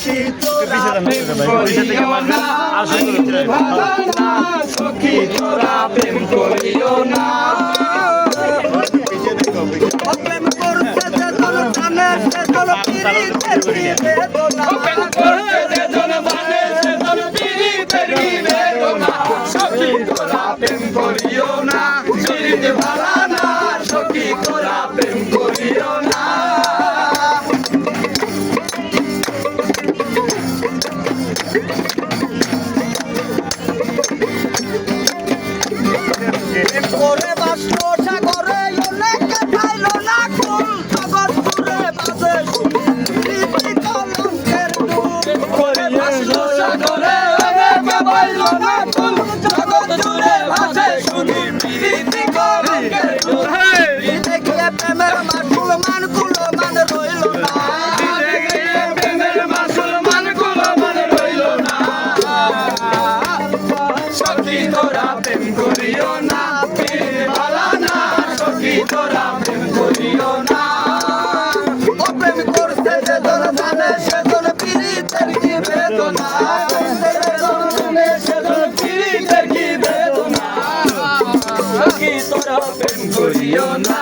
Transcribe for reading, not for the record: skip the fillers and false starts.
সখী তোরা প্রেম করিও না ভালো না সখী তোরা প্রেম করিও না প্রেম করতে যে তোর জানে সে তোর পিরিতের বেদনা প্রেম করতে যে তোর জানে সে তোর পিরিতের বেদনা সখী তোরা প্রেম করিও না পিরিত ভালো না সখী তোরা প্রেম করিও না করে বাসলো সাগরে অনেক খাইল না কুল জগৎ ঘুরে বাজে রীতি কলঙ্কের দুল করে বাসলো সাগরে অনেক খাইল না কুল জগৎ ঘুরে বাজে শুনি রীতি কলঙ্কের দুল দেখিয়ে প্রেমের মাসুল মান কুলো মান রইল না দেখিয়ে প্রেমের মাসুল মান কুলো মান রইল না সখী তোরা প্রেম করিও না তোরা প্রেম করিও না ও প্রেম করতে যে তোর জানে সে তোর পিরিতের কি বেদনা সে তোর পিরিতের কি বেদনা সখী তোরা প্রেম করিও না